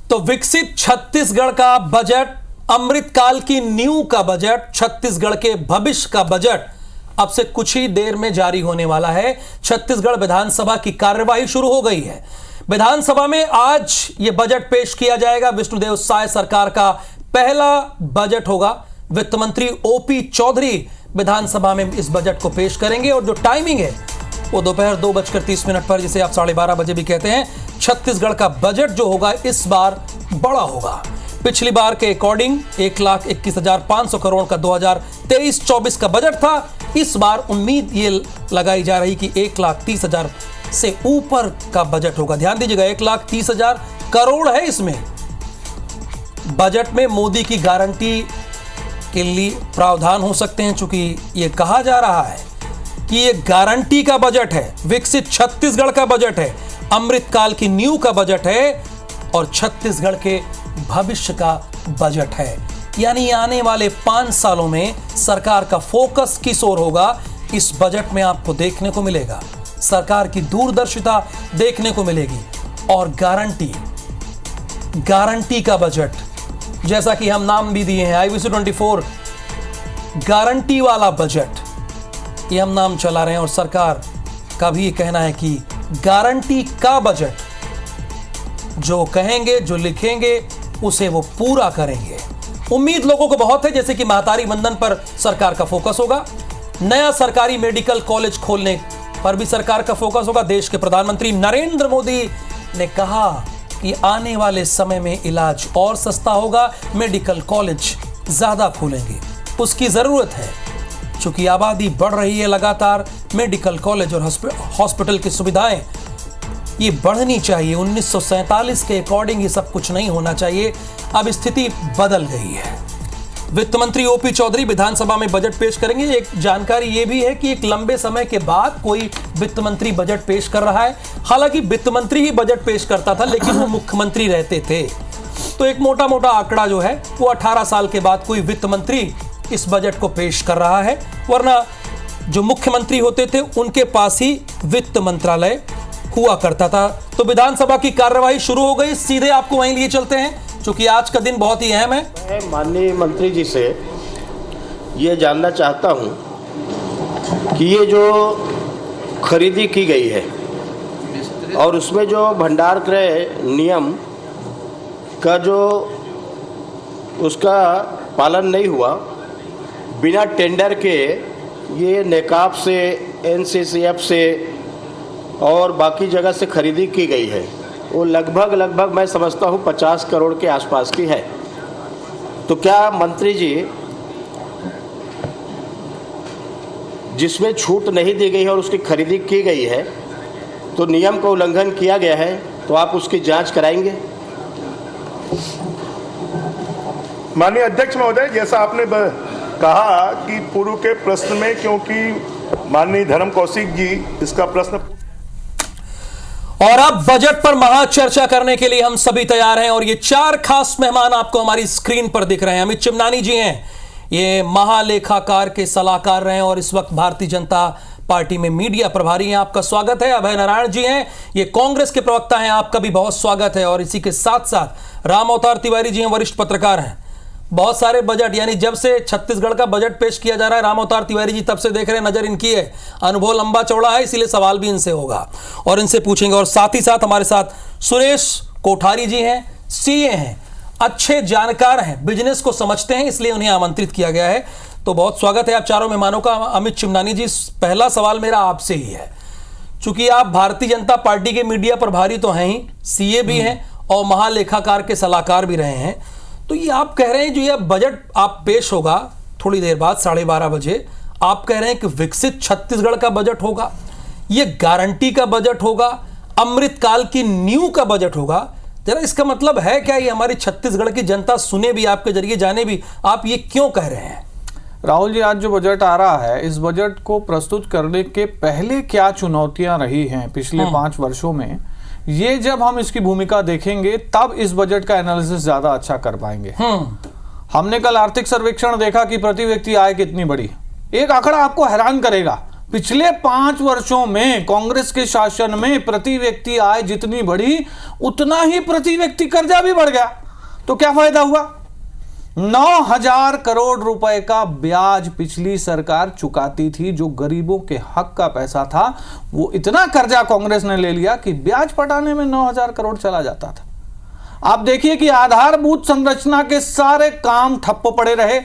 तो विकसित छत्तीसगढ़ का बजट, अमृतकाल की नींव का बजट, छत्तीसगढ़ के भविष्य का बजट अब से कुछ ही देर में जारी होने वाला है। छत्तीसगढ़ विधानसभा की कार्यवाही शुरू हो गई है। विधानसभा में आज यह बजट पेश किया जाएगा। विष्णुदेव साय सरकार का पहला बजट होगा। वित्त मंत्री ओपी चौधरी विधानसभा में इस बजट को पेश करेंगे और जो टाइमिंग है वो दोपहर 2:30 पर, जिसे आप 12:30 बजे भी कहते हैं। छत्तीसगढ़ का बजट जो होगा इस बार बड़ा होगा। पिछली बार के अकॉर्डिंग 1,21,500 करोड़ का 2023-24 का बजट था। इस बार उम्मीद ये लगाई जा रही कि 1,30,000 से ऊपर का बजट होगा। ध्यान दीजिएगा, 1,30,000 करोड़ है इसमें। बजट में मोदी की गारंटी के लिए प्रावधान हो सकते हैं, चूंकि यह कहा जा रहा है कि यह गारंटी का बजट है, विकसित छत्तीसगढ़ का बजट है, अमृतकाल की नींव का बजट है और छत्तीसगढ़ के भविष्य का बजट है। यानी आने वाले 5 सालों में सरकार का फोकस किस ओर होगा, इस बजट में आपको देखने को मिलेगा। सरकार की दूरदर्शिता देखने को मिलेगी और गारंटी का बजट, जैसा कि हम नाम भी दिए हैं, IBC 24 गारंटी वाला बजट, ये हम नाम चला रहे हैं। और सरकार का भी ये कहना है कि गारंटी का बजट, जो कहेंगे, जो लिखेंगे, उसे वो पूरा करेंगे। उम्मीद लोगों को बहुत है, जैसे कि महतारी वंदन पर सरकार का फोकस होगा। नया सरकारी मेडिकल कॉलेज खोलने पर भी सरकार का फोकस होगा। देश के प्रधानमंत्री नरेंद्र मोदी ने कहा कि आने वाले समय में इलाज और सस्ता होगा, मेडिकल कॉलेज ज्यादा खोलेंगे, उसकी जरूरत है। चूंकि आबादी बढ़ रही है लगातार, मेडिकल कॉलेज और हॉस्पिटल की सुविधाएं ये बढ़नी चाहिए। 1947 के अकॉर्डिंग ये सब कुछ नहीं होना चाहिए। अब स्थिति बदल गई है। वित्त मंत्री ओपी चौधरी विधानसभा में बजट पेश करेंगे। एक जानकारी ये भी है कि एक लंबे समय के बाद कोई वित्त मंत्री बजट पेश कर रहा है। हालांकि वित्त मंत्री ही बजट पेश करता था, लेकिन वो मुख्यमंत्री रहते थे। तो एक मोटा मोटा आंकड़ा जो है वो 18 साल के बाद कोई वित्त मंत्री इस बजट को पेश कर रहा है, वरना जो मुख्यमंत्री होते थे उनके पास ही वित्त मंत्रालय हुआ करता था। तो विधानसभा की कार्यवाही शुरू हो गई। सीधे आपको वहीं लिए चलते हैं, क्योंकि आज का दिन बहुत ही अहम है। मैं माननीय मंत्री जी से ये जानना चाहता हूं कि ये जो खरीदी की गई है और उसमें जो भंडार क्रय नियम का जो उसका पालन नहीं हुआ, बिना टेंडर के ये नेकाब से, NCCF से और बाकी जगह से खरीदी की गई है, वो लगभग मैं समझता हूँ 50 करोड़ के आसपास की है। तो क्या मंत्री जी, जिसमें छूट नहीं दी गई है और उसकी खरीदी की गई है, तो नियम का उल्लंघन किया गया है, तो आप उसकी जांच कराएंगे? माननीय अध्यक्ष महोदय, जैसा आपने कहा कि पूर्व के प्रश्न में, क्योंकि माननीय धर्म कौशिक जी इसका प्रश्न, और अब बजट पर महाचर्चा करने के लिए हम सभी तैयार हैं। और ये 4 खास मेहमान आपको हमारी स्क्रीन पर दिख रहे हैं। अमित चिमनानी जी हैं, ये महालेखाकार के सलाहकार रहे हैं और इस वक्त भारतीय जनता पार्टी में मीडिया प्रभारी हैं। आपका स्वागत है। अभय नारायण जी हैं, ये कांग्रेस के प्रवक्ता हैं, आपका भी बहुत स्वागत है। और इसी के साथ साथ राम अवतार तिवारी जी हैं, वरिष्ठ पत्रकार हैं। बहुत सारे बजट, यानी जब से छत्तीसगढ़ का बजट पेश किया जा रहा है, राम अवतार तिवारी जी तब से देख रहे हैं, नजर इनकी है, अनुभव लंबा चौड़ा है, इसीलिए सवाल भी इनसे होगा और इनसे पूछेंगे। और साथ ही साथ हमारे साथ सुरेश कोठारी जी हैं, CA हैं, अच्छे जानकार हैं, बिजनेस को समझते हैं, इसलिए उन्हें आमंत्रित किया गया है। तो बहुत स्वागत है आप चारों मेहमानों का। अमित चिमनानी जी, पहला सवाल मेरा आपसे ही है, चूंकि आप भारतीय जनता पार्टी के मीडिया प्रभारी तो हैं ही, CA भी हैं और महालेखाकार के सलाहकार भी रहे हैं। तो ये आप कह रहे हैं जो ये बजट आप पेश होगा थोड़ी देर बाद 12:30 बजे, आप कह रहे हैं कि विकसित छत्तीसगढ़ का बजट होगा, ये गारंटी का बजट होगा, अमृतकाल की नींव का बजट होगा। जरा इसका मतलब है क्या, ये हमारी छत्तीसगढ़ की जनता सुने भी, आपके जरिए जाने भी, आप ये क्यों कह रहे हैं? राहुल जी, आज जो बजट आ रहा है, इस बजट को प्रस्तुत करने के पहले क्या चुनौतियां रही हैं पिछले 5 वर्षों में, ये जब हम इसकी भूमिका देखेंगे तब इस बजट का एनालिसिस ज्यादा अच्छा कर पाएंगे। हमने कल आर्थिक सर्वेक्षण देखा कि प्रति व्यक्ति आय कितनी बड़ी, एक आंकड़ा आपको हैरान करेगा। पिछले 5 वर्षों में कांग्रेस के शासन में प्रति व्यक्ति आय जितनी बढ़ी उतना ही प्रति व्यक्ति कर्जा भी बढ़ गया। तो क्या फायदा हुआ? 9,000 करोड़ रुपए का ब्याज पिछली सरकार चुकाती थी, जो गरीबों के हक का पैसा था। वो इतना कर्जा कांग्रेस ने ले लिया कि ब्याज पटाने में 9,000 करोड़ चला जाता था। आप देखिए कि आधारभूत संरचना के सारे काम ठप्प पड़े रहे।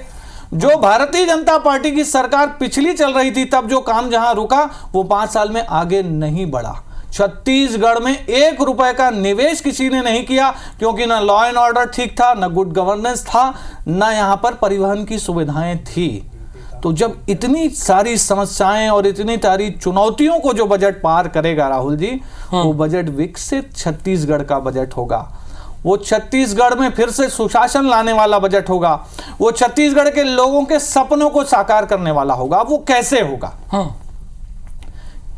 जो भारतीय जनता पार्टी की सरकार पिछली चल रही थी, तब जो काम जहां रुका वो 5 साल में आगे नहीं बढ़ा। छत्तीसगढ़ में 1 रुपए का निवेश किसी ने नहीं किया, क्योंकि ना लॉ एंड ऑर्डर ठीक था, ना गुड गवर्नेंस था, ना यहां पर परिवहन की सुविधाएं थी। तो जब इतनी सारी समस्याएं और इतनी सारी चुनौतियों को जो बजट पार करेगा राहुल जी, वो बजट विकसित छत्तीसगढ़ का बजट होगा। वो छत्तीसगढ़ में फिर से सुशासन लाने वाला बजट होगा। वो छत्तीसगढ़ के लोगों के सपनों को साकार करने वाला होगा। वो कैसे होगा?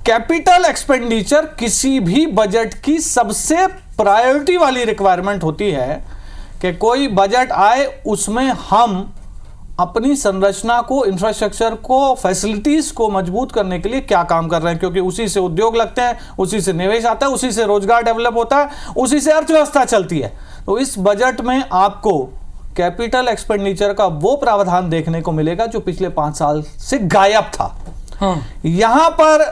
कैपिटल एक्सपेंडिचर किसी भी बजट की सबसे प्रायोरिटी वाली रिक्वायरमेंट होती है कि कोई बजट आए, उसमें हम अपनी संरचना को, इंफ्रास्ट्रक्चर को, फैसिलिटीज को मजबूत करने के लिए क्या काम कर रहे हैं, क्योंकि उसी से उद्योग लगते हैं, उसी से निवेश आता है, उसी से रोजगार डेवलप होता है, उसी से अर्थव्यवस्था चलती है। तो इस बजट में आपको कैपिटल एक्सपेंडिचर का वो प्रावधान देखने को मिलेगा जो पिछले 5 साल से गायब था। यहां पर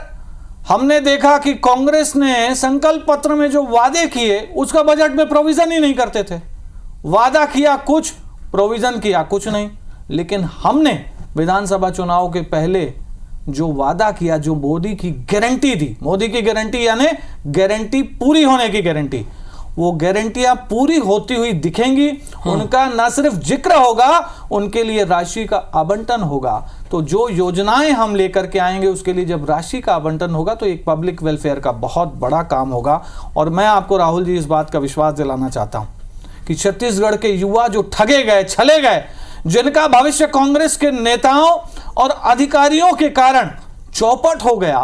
हमने देखा कि कांग्रेस ने संकल्प पत्र में जो वादे किए उसका बजट में प्रोविजन ही नहीं करते थे। वादा किया कुछ, प्रोविजन किया कुछ नहीं। लेकिन हमने विधानसभा चुनाव के पहले जो वादा किया, जो मोदी की गारंटी थी, मोदी की गारंटी यानी गारंटी पूरी होने की गारंटी, वो गारंटियां पूरी होती हुई दिखेंगी। उनका न सिर्फ जिक्र होगा, उनके लिए राशि का आवंटन होगा। तो जो योजनाएं हम लेकर के आएंगे उसके लिए जब राशि का आवंटन होगा तो एक पब्लिक वेलफेयर का बहुत बड़ा काम होगा। और मैं आपको राहुल जी इस बात का विश्वास दिलाना चाहता हूं कि छत्तीसगढ़ के युवा जो ठगे गए, छले गए, जिनका भविष्य कांग्रेस के नेताओं और अधिकारियों के कारण चौपट हो गया,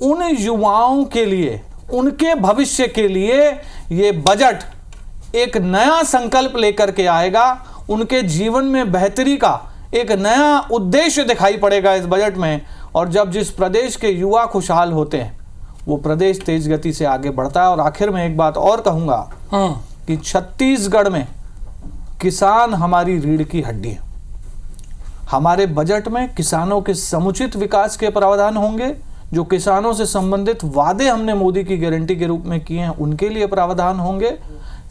उन युवाओं के लिए, उनके भविष्य के लिए ये बजट एक नया संकल्प लेकर के आएगा। उनके जीवन में बेहतरी का एक नया उद्देश्य दिखाई पड़ेगा इस बजट में। और जब जिस प्रदेश के युवा खुशहाल होते हैं वो प्रदेश तेज गति से आगे बढ़ता है। और आखिर में एक बात और कहूंगा कि छत्तीसगढ़ में किसान हमारी रीढ़ की हड्डी है। हमारे बजट में किसानों के समुचित विकास के प्रावधान होंगे। जो किसानों से संबंधित वादे हमने मोदी की गारंटी के रूप में किए हैं उनके लिए प्रावधान होंगे।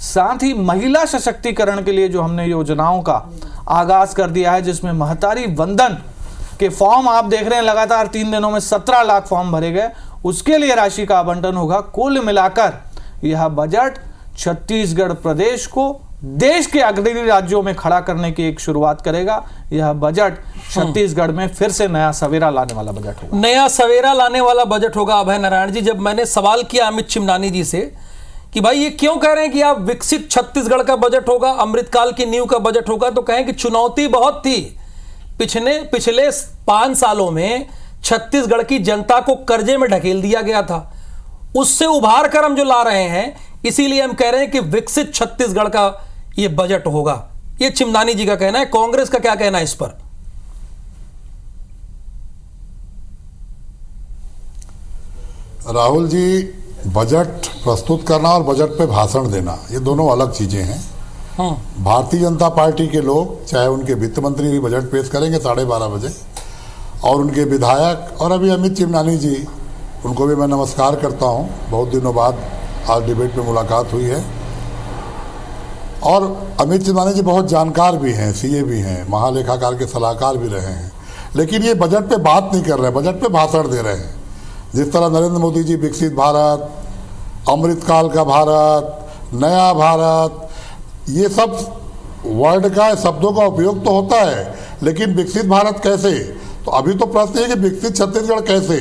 साथ ही महिला सशक्तिकरण के लिए जो हमने योजनाओं का आगाज कर दिया है, जिसमें महतारी वंदन के फॉर्म आप देख रहे हैं, लगातार 3 दिनों में 17 लाख फॉर्म भरे गए, उसके लिए राशि का आवंटन होगा। कुल मिलाकर यह बजट छत्तीसगढ़ प्रदेश को देश के अग्रणी राज्यों में खड़ा करने की एक शुरुआत करेगा। यह बजट छत्तीसगढ़ में फिर से नया सवेरा लाने वाला बजट होगा। नया सवेरा लाने वाला बजट होगा। अभय नारायण जी, जब मैंने सवाल किया अमित चिमनानी जी से कि भाई ये क्यों कह रहे हैं कि आप विकसित छत्तीसगढ़ का बजट होगा, अमृतकाल की नींव का बजट होगा, तो कहें कि चुनौती बहुत थी। पिछले 5 सालों में छत्तीसगढ़ की जनता को कर्जे में ढकेल दिया गया था, उससे उभार कर हम जो ला रहे हैं, इसीलिए हम कह रहे हैं कि विकसित छत्तीसगढ़ का ये बजट होगा। ये चिमनानी जी का कहना है। कांग्रेस का क्या कहना है इस पर? राहुल जी, बजट प्रस्तुत करना और बजट पे भाषण देना ये दोनों अलग चीजें हैं। भारतीय जनता पार्टी के लोग, चाहे उनके वित्त मंत्री भी बजट पेश करेंगे 12:30 बजे, और उनके विधायक, और अभी अमित चिमनानी जी, उनको भी मैं नमस्कार करता हूं। बहुत दिनों बाद आज डिबेट में मुलाकात हुई है। और अमित चिमनानी जी बहुत जानकार भी हैं, सीए भी हैं, महालेखाकार के सलाहकार भी रहे हैं, लेकिन ये बजट पे बात नहीं कर रहे हैं, बजट पे भाषण दे रहे हैं। जिस तरह नरेंद्र मोदी जी विकसित भारत, अमृतकाल का भारत, नया भारत, ये सब वर्ड का, शब्दों का उपयोग तो होता है, लेकिन विकसित भारत कैसे? तो अभी तो प्रश्न है कि विकसित छत्तीसगढ़ कैसे?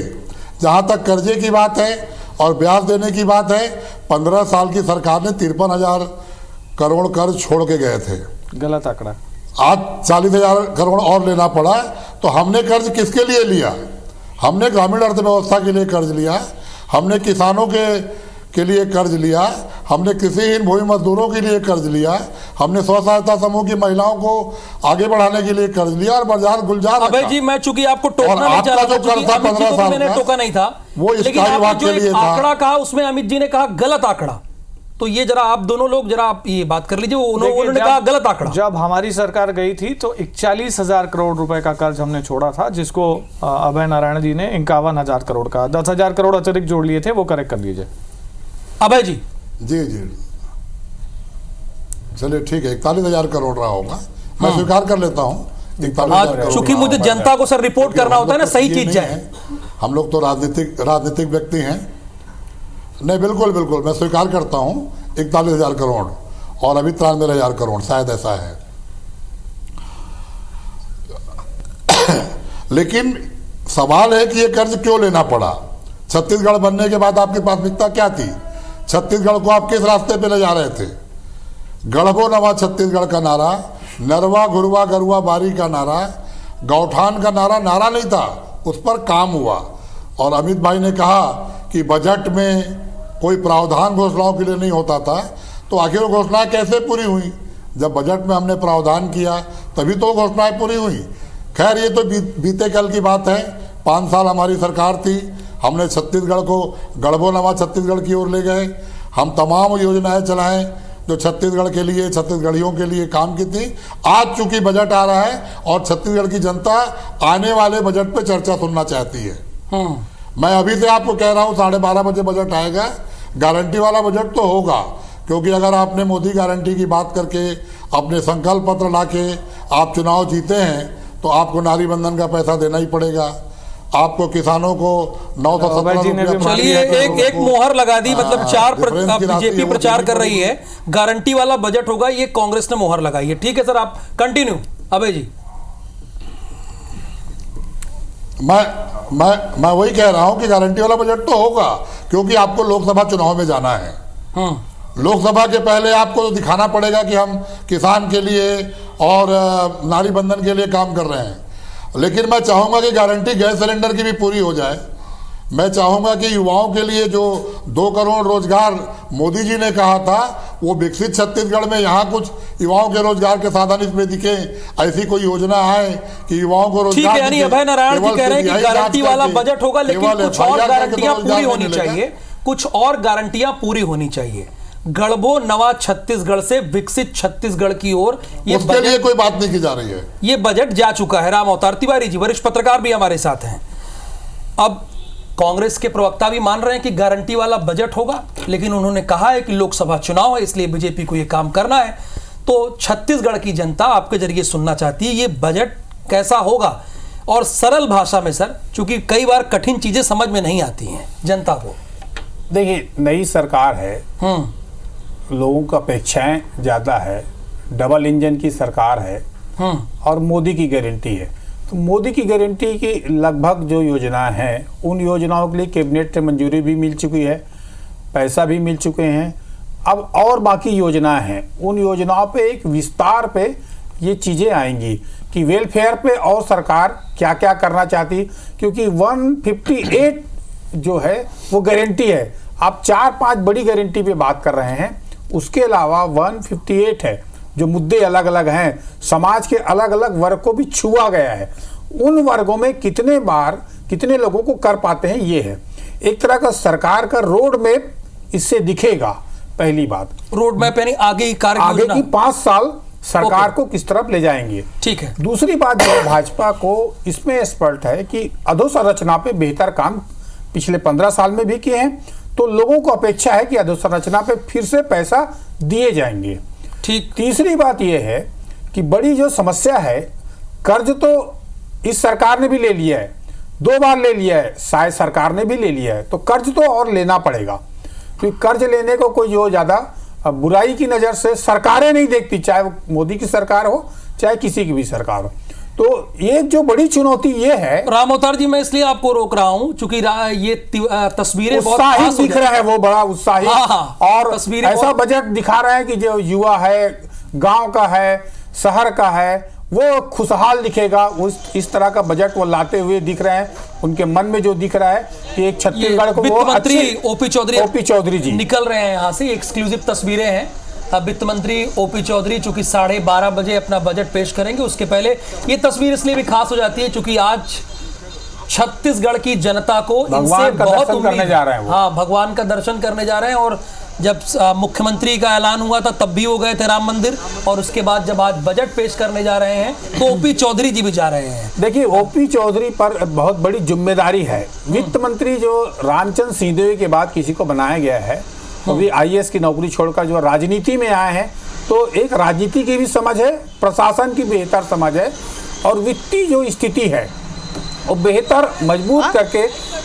जहाँ तक कर्जे की बात है और ब्याज देने की बात है, 15 साल की सरकार ने 53,000 करोड़ कर्ज छोड़ के गए थे। गलत आंकड़ा। आज 40,000 करोड़ और लेना पड़ा। तो हमने कर्ज किसके लिए लिया? हमने ग्रामीण अर्थव्यवस्था के लिए कर्ज लिया, हमने किसानों के लिए कर्ज लिया, हमने कृषिहीन भूमि मजदूरों के लिए कर्ज लिया, हमने स्व सहायता समूह की महिलाओं को आगे बढ़ाने के लिए कर्ज लिया और बाजार गुलजार रखा। अभय जी, मैं चूंकि आपको टोकना नहीं चाह रहा था, जो कर्ज था 15 साल मैंने टोका नहीं था, वो लेकिन इसका विभाग आपने के जो लिए एक था। आंकड़ा कहा उसमें अमित जी ने कहा गलत आंकड़ा, तो ये जरा आप दोनों लोग जरा आप ये बात कर लीजिए। उन्होंने कहा गलत आंकड़ा। जब हमारी सरकार गई थी तो 41,000 करोड़ रुपए का कर्ज हमने छोड़ा था, जिसको अभय नारायण जी ने 51,000 करोड़ का 10,000 करोड़ अतिरिक्त जोड़ लिए थे, वो करेक्ट कर लीजिए। अभय जी जी जी चलिए ठीक है, 41,000 करोड़ रहा होगा, मैं स्वीकार कर लेता हूँ 41,000 करोड़। चूंकि मुझे जनता को सर रिपोर्ट करना होता है ना, सही चीज जाए। हम लोग तो राजनीतिक व्यक्ति हैं। नहीं, बिल्कुल बिल्कुल मैं स्वीकार करता हूं 41,000 करोड़ और अभी 93,000 करोड़ शायद ऐसा है। लेकिन सवाल है कि ये कर्ज क्यों लेना पड़ा? छत्तीसगढ़ बनने के बाद आपकी प्राथमिकता क्या थी? छत्तीसगढ़ को आप किस रास्ते पे ले जा रहे थे? गढ़बो नवा छत्तीसगढ़ का नारा, नरवा घुरवा गरुआ बारी का नारा, गौठान का नारा नहीं था, उस पर काम हुआ। और अमित भाई ने कहा कि बजट में कोई प्रावधान घोषणाओं के लिए नहीं होता था, तो आखिर वो घोषणाएं कैसे पूरी हुई? जब बजट में हमने प्रावधान किया तभी तो घोषणाएं पूरी हुई। खैर, ये तो बीते कल की बात है। 5 साल हमारी सरकार थी, हमने छत्तीसगढ़ को गढ़बो नवा छत्तीसगढ़ की ओर ले गए। हम तमाम योजनाएं चलाएं जो छत्तीसगढ़ के लिए, छत्तीसगढ़ियों के लिए काम की थी। आज चूंकि बजट आ रहा है और छत्तीसगढ़ की जनता आने वाले बजट पे चर्चा सुनना चाहती है। मैं अभी से आपको कह रहा हूँ 12:30 बजे बजट आएगा। गारंटी वाला बजट तो होगा, क्योंकि अगर आपने मोदी गारंटी की बात करके अपने संकल्प पत्र लाके आप चुनाव जीते हैं तो आपको नारी बंधन का पैसा देना ही पड़ेगा, आपको किसानों को 917 चलिए एक मोहर लगा दी, मतलब 4 बीजेपी प्रचार कर रही है गारंटी वाला बजट होगा, ये कांग्रेस ने मोहर लगाई है। ठीक है सर, आप कंटिन्यू। अभय जी, मैं वही कह रहा हूं कि गारंटी वाला बजट तो होगा, क्योंकि आपको लोकसभा चुनाव में जाना है। लोकसभा के पहले आपको तो दिखाना पड़ेगा कि हम किसान के लिए और नारी बंधन के लिए काम कर रहे हैं। लेकिन मैं चाहूंगा कि गारंटी गैस सिलेंडर की भी पूरी हो जाए। मैं चाहूंगा कि युवाओं के लिए जो 2 करोड़ रोजगार मोदी जी ने कहा था, वो विकसित छत्तीसगढ़ में यहाँ कुछ युवाओं के रोजगार के साधन इसमें दिखे, ऐसी कोई योजना आए कि युवाओं को रोजगार। ठीक है, यानी अभय नारायण जी कह रहे हैं कि गारंटी वाला बजट होगा, लेकिन कुछ और गारंटियां पूरी होनी चाहिए, कुछ और गारंटियां पूरी होनी चाहिए। गढ़बो नवा छत्तीसगढ़ से विकसित छत्तीसगढ़ की ओर उसके लिए कोई बात नहीं की जा रही है। ये बजट जा चुका है। राम अवतार तिवारी जी, वरिष्ठ पत्रकार भी हमारे साथ हैं। अब कांग्रेस के प्रवक्ता भी मान रहे हैं कि गारंटी वाला बजट होगा, लेकिन उन्होंने कहा है कि लोकसभा चुनाव है, इसलिए बीजेपी को यह काम करना है। तो छत्तीसगढ़ की जनता आपके जरिए सुनना चाहती है ये बजट कैसा होगा, और सरल भाषा में सर, चूंकि कई बार कठिन चीजें समझ में नहीं आती हैं जनता को। देखिए, नई सरकार है, लोगों का अपेक्षाएं ज्यादा है, डबल इंजन की सरकार है और मोदी की गारंटी है। तो मोदी की गारंटी की लगभग जो योजनाएं हैं, उन योजनाओं के लिए कैबिनेट से मंजूरी भी मिल चुकी है, पैसा भी मिल चुके हैं। अब और बाकी योजनाएं हैं, उन योजनाओं पे एक विस्तार पे ये चीज़ें आएंगी कि वेलफेयर पे और सरकार क्या क्या करना चाहती, क्योंकि 158 जो है वो गारंटी है। आप 4-5 बड़ी गारंटी पे बात कर रहे हैं, उसके अलावा 158 है जो मुद्दे अलग अलग हैं, समाज के अलग अलग वर्ग को भी छुआ गया है। उन वर्गों में कितने बार कितने लोगों को कर पाते हैं, ये है एक तरह का सरकार का रोड मैप इससे दिखेगा। पहली बात, रोड मैप यानी आगे की 5 साल सरकार को किस तरफ ले जाएंगे। ठीक है। दूसरी बात जो भाजपा को इसमें एक्सपर्ट है कि अधोसंरचना पे बेहतर काम पिछले 15 साल में भी किए हैं, तो लोगों को अपेक्षा है कि अधोसंरचना पे फिर से पैसा दिए जाएंगे। ठीक। तीसरी बात यह है कि बड़ी जो समस्या है, कर्ज तो इस सरकार ने भी ले लिया है, 2 बार ले लिया है, शायद सरकार ने भी ले लिया है, तो कर्ज तो और लेना पड़ेगा, क्योंकि कर्ज लेने को कोई जो ज्यादा बुराई की नजर से सरकारें नहीं देखती, चाहे वो मोदी की सरकार हो चाहे किसी की भी सरकार हो। तो ये जो बड़ी चुनौती ये है। राम अवतार जी, मैं इसलिए आपको रोक रहा हूं चूंकि ये तस्वीरें बहुत उत्साहित दिख रहा है, वो बड़ा उत्साहित। और तस्वीरें ऐसा बजट दिखा रहे हैं कि जो युवा है, गांव का है, शहर का है, वो खुशहाल दिखेगा। उस इस तरह का बजट वो लाते हुए दिख रहे हैं। उनके मन में जो दिख रहा है कि एक छत्तीसगढ़ को वित्त वो मंत्री अच्छे ओपी चौधरी जी निकल रहे हैं यहाँ से। एक्सक्लूसिव तस्वीरें हैं। अब वित्त मंत्री ओपी चौधरी चूंकि 12:30 बजे अपना बजट पेश करेंगे, उसके पहले ये तस्वीर इसलिए भी खास हो जाती है चूंकि आज छत्तीसगढ़ की जनता को इनसे भगवान का बहुत दर्शन करने जा रहे हैं वो। हाँ, भगवान का दर्शन करने जा रहे हैं। और जब मुख्यमंत्री का ऐलान हुआ था तब भी वो गए थे राम मंदिर, और उसके बाद जब आज बजट पेश करने जा रहे हैं तो ओपी चौधरी जी भी जा रहे हैं। देखिए, ओपी चौधरी पर बहुत बड़ी जिम्मेदारी है। वित्त मंत्री जो रामचंद्र सिंहदेव के बाद किसी को बनाया गया है, वो भी आईएएस की नौकरी छोड़कर जो राजनीति में आए हैं, तो एक राजनीति की भी समझ है, प्रशासन की बेहतर समझ है, और वित्तीय जो स्थिति है वो बेहतर मजबूत करके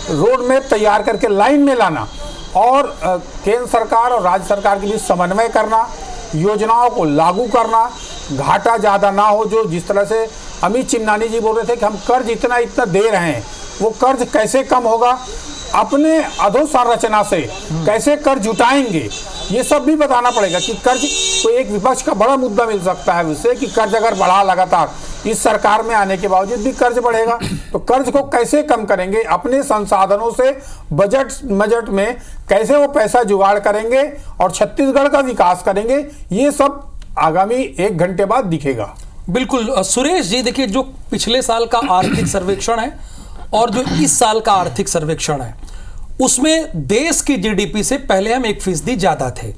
रोड मैप तैयार करके लाइन में लाना, और केंद्र सरकार और राज्य सरकार के बीच समन्वय करना, योजनाओं को लागू करना, घाटा ज़्यादा ना हो। जो जिस तरह से अमित चिमनानी जी बोल रहे थे कि हम कर्ज इतना दे रहे हैं, वो कर्ज कैसे कम होगा, अपने अधोसंरचना से कैसे कर्ज जुटाएंगे, ये सब भी बताना पड़ेगा कि कर्ज को एक विपक्ष का बड़ा मुद्दा मिल सकता है उससे कि कर्ज अगर बढ़ा लगातार, इस सरकार में आने के बावजूद भी कर्ज बढ़ेगा, तो कर्ज को कैसे कम करेंगे, अपने संसाधनों से बजट में कैसे वो पैसा जुगाड़ करेंगे और छत्तीसगढ़ का विकास करेंगे, ये सब आगामी 1 घंटे बाद दिखेगा। बिल्कुल सुरेश जी, देखिए जो पिछले साल का आर्थिक सर्वेक्षण है और जो इस साल का आर्थिक सर्वेक्षण है, उसमें देश की जीडीपी से पहले हम 1% ज्यादा थे,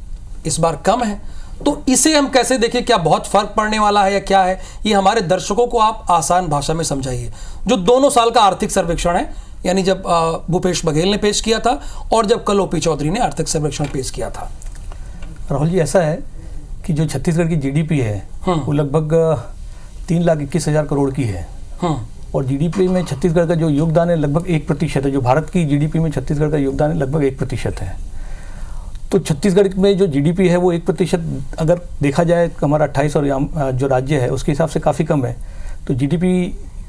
इस बार कम है। तो इसे हम कैसे देखें, क्या बहुत फर्क पड़ने वाला है या क्या है, ये हमारे दर्शकों को आप आसान भाषा में समझाइए। जो दोनों साल का आर्थिक सर्वेक्षण है, यानी जब भूपेश बघेल ने पेश किया था और जब कल ओपी चौधरी ने आर्थिक सर्वेक्षण पेश किया था। राहुल जी, ऐसा है कि जो छत्तीसगढ़ की जीडीपी है वो लगभग 3,21,000 करोड़ की है, और जीडीपी में छत्तीसगढ़ का जो योगदान है लगभग 1% है। जो भारत की जीडीपी में छत्तीसगढ़ का योगदान है लगभग 1% है। तो छत्तीसगढ़ में जो जीडीपी है वो 1% अगर देखा जाए हमारा 28 और जो राज्य है उसके हिसाब से काफ़ी कम है। तो जीडीपी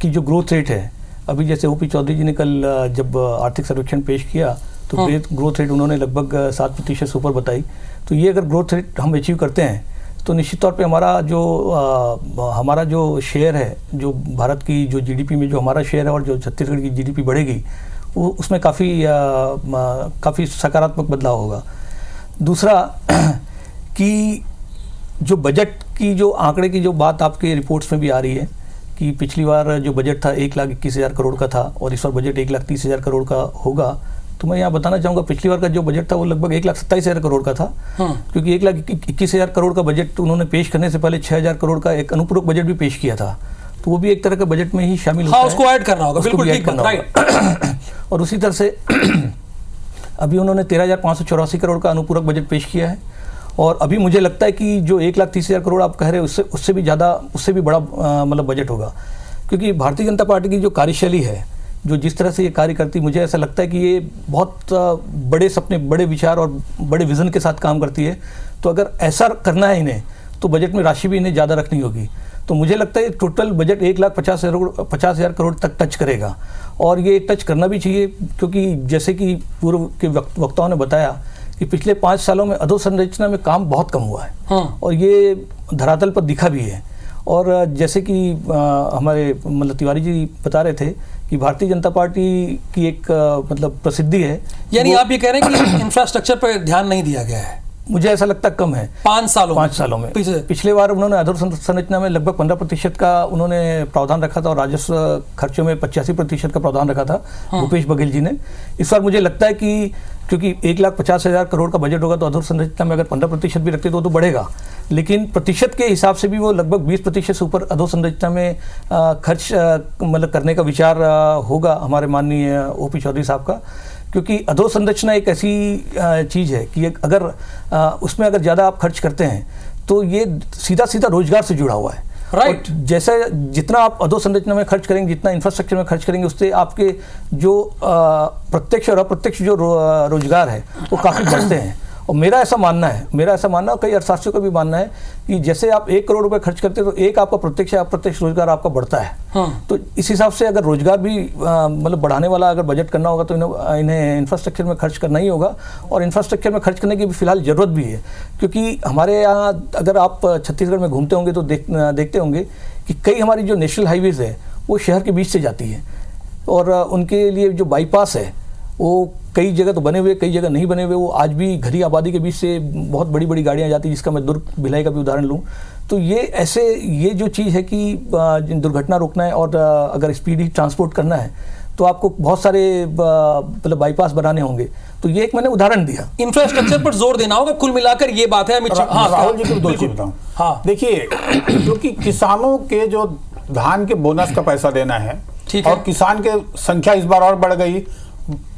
की जो ग्रोथ रेट है, अभी जैसे ओपी चौधरी जी ने कल जब आर्थिक सर्वेक्षण पेश किया तो ग्रोथ रेट उन्होंने लगभग 7% से ऊपर बताई। तो ये अगर ग्रोथ रेट हम अचीव करते हैं तो निश्चित तौर पे हमारा जो शेयर है, जो भारत की जो जीडीपी में जो हमारा शेयर है और जो छत्तीसगढ़ की जीडीपी बढ़ेगी, वो उसमें काफ़ी सकारात्मक बदलाव होगा। दूसरा कि जो बजट की जो आंकड़े की जो बात आपके रिपोर्ट्स में भी आ रही है कि पिछली बार जो बजट था 1,21,000 करोड़ का था और इस बार बजट 1,30,000 करोड़ का होगा, तो मैं यहाँ बताना चाहूँगा पिछली बार का जो बजट था वो लगभग 1,27,000 करोड़ का था। क्योंकि 1,21,000 करोड़ का बजट उन्होंने पेश करने से पहले 6,000 करोड़ का एक अनुपूरक बजट भी पेश किया था, तो वो भी एक तरह का बजट में ही शामिल होता है। उसको ऐड करना होगा, बिल्कुल ठीक बात, राइट। और उसी तरह से अभी उन्होंने 13,584 करोड़ का अनुपूरक बजट पेश किया है, और अभी मुझे लगता है कि जो 1,30,000 करोड़ आप कह रहे हैं उससे भी ज़्यादा, उससे भी बड़ा मतलब बजट होगा। क्योंकि भारतीय जनता पार्टी की जो कार्यशैली है, जो जिस तरह से ये कार्य करती, मुझे ऐसा लगता है कि ये बहुत बड़े सपने, बड़े विचार और बड़े विज़न के साथ काम करती है। तो अगर ऐसा करना है इन्हें, तो बजट में राशि भी इन्हें ज़्यादा रखनी होगी। तो मुझे लगता है टोटल बजट 1,50,000 करोड़ तक टच करेगा, और ये टच करना भी चाहिए। क्योंकि जैसे कि पूर्व के वक्ताओं ने बताया कि पिछले 5 सालों में अधोसंरचना में काम बहुत कम हुआ है, और ये धरातल पर दिखा भी है। और जैसे कि हमारे मतलब तिवारी जी बता रहे थे कि भारतीय जनता पार्टी की एक मतलब प्रसिद्धि है, यानी आप ये कह रहे हैं कि इंफ्रास्ट्रक्चर पर ध्यान नहीं दिया गया है। मुझे ऐसा लगता कम है 5 सालों में। पिछले बार उन्होंने अधोसंरचना में लगभग 15% का उन्होंने प्रावधान रखा था, और राजस्व खर्चों में 85% का प्रावधान रखा था भूपेश बघेल जी ने। इस बार मुझे लगता है कि क्योंकि 1,50,000 करोड़ का बजट होगा, तो अधोसंरचना में अगर 15% भी रखते तो बढ़ेगा, लेकिन प्रतिशत के हिसाब से भी वो लगभग 20% से ऊपर अधोसंरचना में खर्च मतलब करने का विचार होगा हमारे माननीय ओपी चौधरी साहब का। क्योंकि अधोसंरचना एक ऐसी चीज़ है कि अगर उसमें अगर ज़्यादा आप खर्च करते हैं तो ये सीधा रोजगार से जुड़ा हुआ है, राइट। जैसे जितना आप अधोसंरचना में खर्च करेंगे, जितना इंफ्रास्ट्रक्चर में खर्च करेंगे, उससे आपके जो प्रत्यक्ष और अप्रत्यक्ष जो रोजगार है वो काफ़ी बढ़ते हैं। और मेरा ऐसा मानना है, कई अर्थशास्त्रियों का भी मानना है कि जैसे आप 1 करोड़ रुपए खर्च करते हैं तो एक आपका प्रत्यक्ष या अप्रत्यक्ष रोजगार आपका बढ़ता है। तो इस हिसाब से अगर रोजगार भी मतलब बढ़ाने वाला अगर बजट करना होगा तो इन्हें इंफ्रास्ट्रक्चर में खर्च करना ही होगा, और इंफ्रास्ट्रक्चर में खर्च करने की भी फिलहाल ज़रूरत भी है। क्योंकि हमारे यहाँ अगर आप छत्तीसगढ़ में घूमते होंगे तो देखते होंगे कि कई हमारी जो नेशनल हाईवेज़ है वो शहर के बीच से जाती है। और उनके लिए जो बाईपास है वो कई जगह तो बने हुए, कई जगह नहीं बने हुए। वो आज भी घनी आबादी के बीच से बहुत बड़ी बड़ी गाड़ियाँ जाती हैं, जिसका मैं दुर्ग भिलाई का भी उदाहरण लूँ। तो ये जो चीज़ है कि दुर्घटना रोकना है और अगर स्पीडी ट्रांसपोर्ट करना है तो आपको बहुत सारे मतलब बाईपास बनाने होंगे। तो ये एक मैंने उदाहरण दिया। इंफ्रास्ट्रक्चर पर जोर देना होगा, कुल मिलाकर ये बात है अमित शाह। हाँ राहुल जी को दो चीज बताऊं। हाँ देखिए, क्योंकि किसानों के जो धान के बोनस का पैसा देना है, ठीक है। और किसान के संख्या इस बार और बढ़ गई,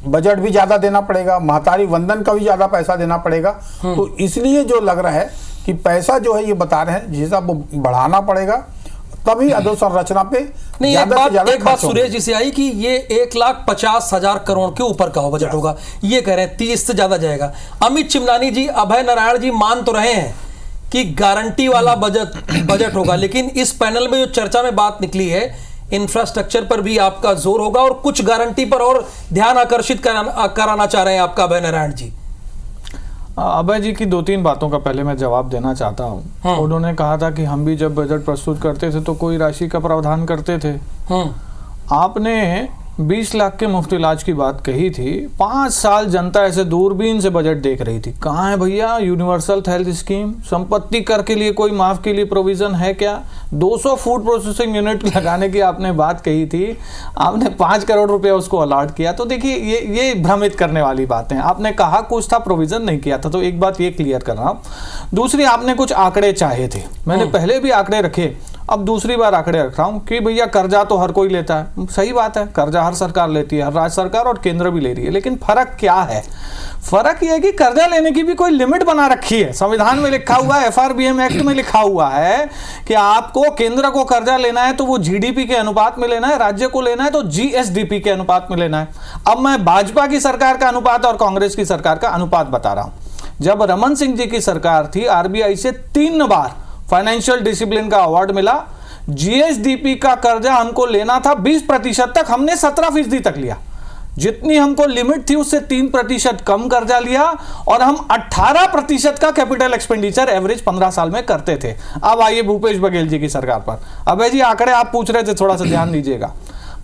बजट भी ज्यादा देना पड़ेगा, महतारी वंदन का भी ज्यादा पैसा देना पड़ेगा। तो इसलिए जो लग रहा है कि पैसा जो है ये बता रहे हैं जिस हिसाब वो बढ़ाना पड़ेगा, तभी अधोसंरचना पे नहीं। ज्यादा से ज्यादा एक बात खर्च होंगे। सुरेश जी से आई कि ये 1,50,000 करोड़ के ऊपर का हो बजट होगा, ये कह रहे हैं 30 से ज्यादा जाएगा। अमित चिमनानी जी, अभय नारायण जी मान तो रहे हैं कि गारंटी वाला बजट होगा, लेकिन इस पैनल में जो चर्चा में बात निकली है, इंफ्रास्ट्रक्चर पर भी आपका जोर होगा और कुछ गारंटी पर और ध्यान आकर्षित कराना चाह रहे हैं आपका अभय नारायण जी। अभय जी की 2-3 बातों का पहले मैं जवाब देना चाहता हूँ। उन्होंने कहा था कि हम भी जब बजट प्रस्तुत करते थे तो कोई राशि का प्रावधान करते थे। आपने 20 लाख के मुफ्त इलाज की बात कही थी। 5 साल जनता ऐसे दूरबीन से बजट देख रही थी, कहाँ है भैया यूनिवर्सल हेल्थ स्कीम? संपत्ति कर के लिए कोई माफ के लिए प्रोविजन है क्या? 200 फूड प्रोसेसिंग यूनिट लगाने की आपने बात कही थी, आपने 5 करोड़ रुपए उसको अलॉट किया। तो देखिए ये भ्रमित करने वाली बातें। आपने कहा कुछ था, प्रोविजन नहीं किया था। तो एक बात ये क्लियर कर रहा हूँ। दूसरी, आपने कुछ आंकड़े चाहे थे, मैंने पहले भी आंकड़े रखे, अब दूसरी बार आंकड़े रख रहा हूं कि भैया कर्जा तो हर कोई लेता है, सही बात है, कर्जा हर सरकार लेती है, हर राज्य सरकार और केंद्र भी ले रही है। लेकिन फर्क क्या है? फर्क यह है कि कर्जा लेने की भी कोई लिमिट बना रखी है। संविधान में लिखा हुआ है, FRBM एक्ट में लिखा हुआ है कि आपको केंद्र को कर्जा लेना है तो वो GDP के अनुपात में लेना है, राज्य को लेना है तो GSDP के अनुपात में लेना है। अब मैं भाजपा की सरकार का अनुपात और कांग्रेस की सरकार का अनुपात बता रहा हूं। जब रमन सिंह जी की सरकार थी, RBI से 3 बार फाइनेंशियल डिसिप्लिन का अवार्ड मिला। GSDP का कर्जा हमको लेना था 20% तक, हमने 17% तक लिया। जितनी हमको लिमिट थी उससे 3% कम कर्जा लिया और हम 18% का कैपिटल एक्सपेंडिचर एवरेज 15 साल में करते थे। अब आइए भूपेश बघेल जी की सरकार पर। अभय जी आंकड़े आप पूछ रहे थे, थोड़ा सा ध्यान दीजिएगा।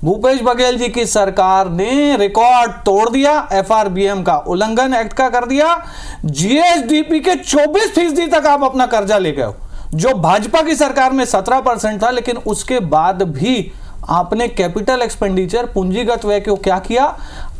भूपेश बघेल जी की सरकार ने रिकॉर्ड तोड़ दिया, FRBM का उल्लंघन एक्ट का कर दिया। GSDP के 24% तक आप अपना कर्जा ले गए हो, जो भाजपा की सरकार में 17% था। लेकिन उसके बाद भी आपने कैपिटल एक्सपेंडिचर, पूंजीगत व्यय को क्या किया?